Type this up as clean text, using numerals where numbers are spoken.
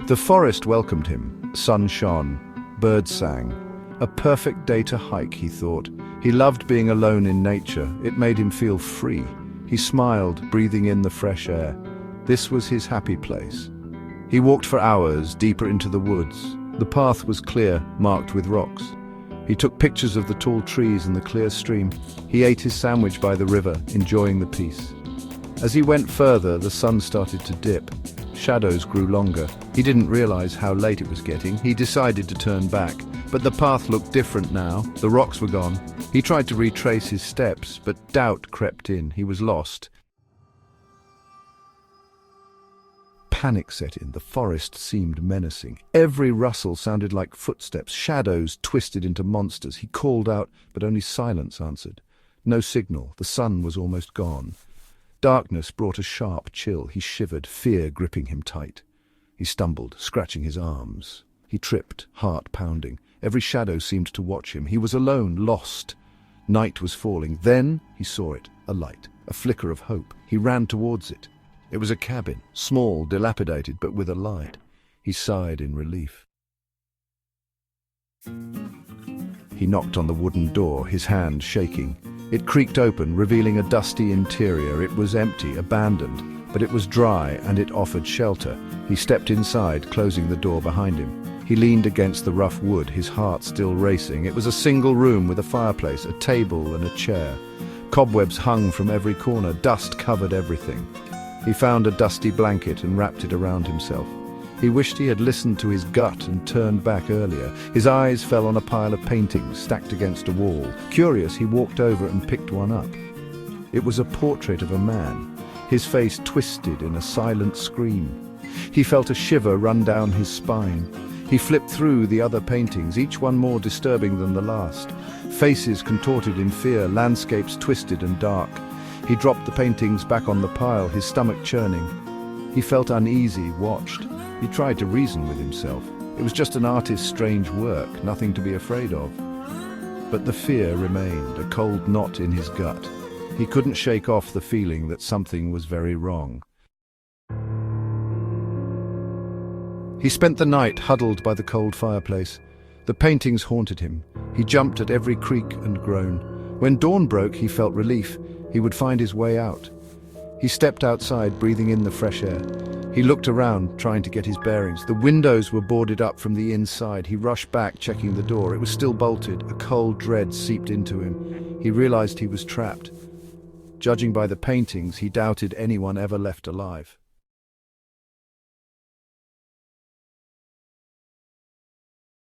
The forest welcomed him. Sun shone, birds sang. A perfect day to hike, he thought. He loved being alone in nature. It made him feel free. He smiled, breathing in the fresh air. This was his happy place. He walked for hours, deeper into the woods. The path was clear, marked with rocks. He took pictures of the tall trees and the clear stream. He ate his sandwich by the river, enjoying the peace. As he went further, the sun started to dip. Shadows grew longer. He didn't realize how late it was getting. He decided to turn back. But the path looked different now. The rocks were gone. He tried to retrace his steps, but doubt crept in. He was lost. Panic set in. The forest seemed menacing. Every rustle sounded like footsteps. Shadows twisted into monsters. He called out, but only silence answered. No signal. The sun was almost gone. Darkness brought a sharp chill. He shivered, fear gripping him tight. He stumbled, scratching his arms. He tripped, heart pounding. Every shadow seemed to watch him. He was alone, lost. Night was falling. Then he saw it, a light, a flicker of hope. He ran towards it. It was a cabin, small, dilapidated, but with a light. He sighed in relief. He knocked on the wooden door, his hand shaking. It creaked open, revealing a dusty interior. It was empty, abandoned, but it was dry and it offered shelter. He stepped inside, closing the door behind him. He leaned against the rough wood, his heart still racing. It was a single room with a fireplace, a table and a chair. Cobwebs hung from every corner, dust covered everything. He found a dusty blanket and wrapped it around himself. He wished he had listened to his gut and turned back earlier. His eyes fell on a pile of paintings stacked against a wall. Curious, he walked over and picked one up. It was a portrait of a man, his face twisted in a silent scream. He felt a shiver run down his spine. He flipped through the other paintings, each one more disturbing than the last. Faces contorted in fear, landscapes twisted and dark. He dropped the paintings back on the pile, his stomach churning. He felt uneasy, watched. He tried to reason with himself. It was just an artist's strange work, nothing to be afraid of. But the fear remained, a cold knot in his gut. He couldn't shake off the feeling that something was very wrong. He spent the night huddled by the cold fireplace. The paintings haunted him. He jumped at every creak and groan. When dawn broke, he felt relief. He would find his way out. He stepped outside, breathing in the fresh air. He looked around, trying to get his bearings. The windows were boarded up from the inside. He rushed back, checking the door. It was still bolted. A cold dread seeped into him. He realized he was trapped. Judging by the paintings, he doubted anyone ever left alive.